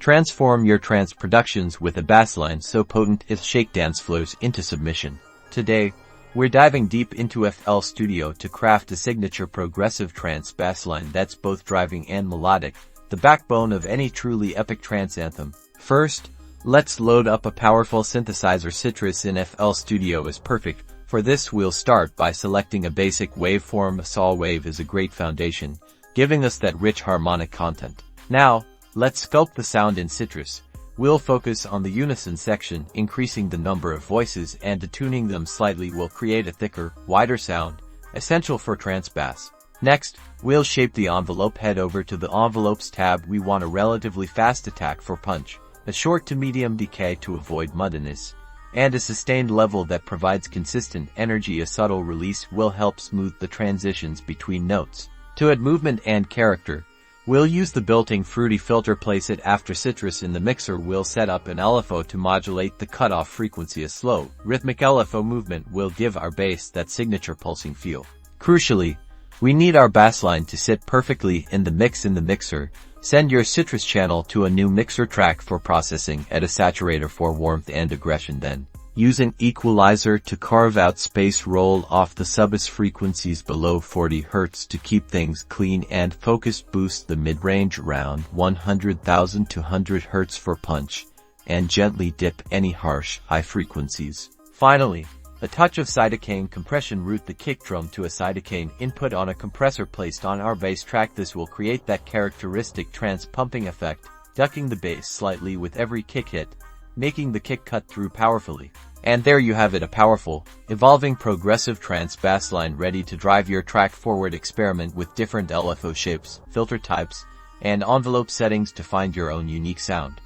Transform your trance productions with a bassline so potent it shake dance floors into submission. Today, we're diving deep into FL Studio to craft a signature progressive trance bassline that's both driving and melodic, the backbone of any truly epic trance anthem. First, let's load up a powerful synthesizer. Sytrus in FL Studio is perfect. For this, we'll start by selecting a basic waveform. A saw wave is a great foundation, giving us that rich harmonic content. Now, let's sculpt the sound in Sytrus. We'll focus on the unison section, increasing the number of voices and detuning them slightly will create a thicker, wider sound, essential for trance bass. Next, we'll shape the envelope. Head over to the Envelopes tab. We want a relatively fast attack for punch, a short to medium decay to avoid muddiness, and a sustained level that provides consistent energy. A subtle release will help smooth the transitions between notes. To add movement and character, we'll use the built-in fruity filter. Place it after Sytrus in the mixer. We'll set up an LFO to modulate the cutoff frequency. A slow, rhythmic LFO movement will give our bass that signature pulsing feel. Crucially, we need our bassline to sit perfectly in the mix. In the mixer, send your Sytrus channel to a new mixer track for processing. Add a saturator for warmth and aggression. Then, use an equalizer to carve out space. Roll off the subbass frequencies below 40 Hz to keep things clean and focused. Boost the mid-range around 100,000 to 100 Hz for punch, and gently dip any harsh, high frequencies. Finally, a touch of Sidechain compression. Route the kick drum to a Sidechain input on a compressor placed on our bass track. This will create that characteristic trance pumping effect, ducking the bass slightly with every kick hit, making the kick cut through powerfully. And there you have it, a powerful, evolving progressive trance bassline ready to drive your track forward. Experiment with different LFO shapes, filter types, and envelope settings to find your own unique sound.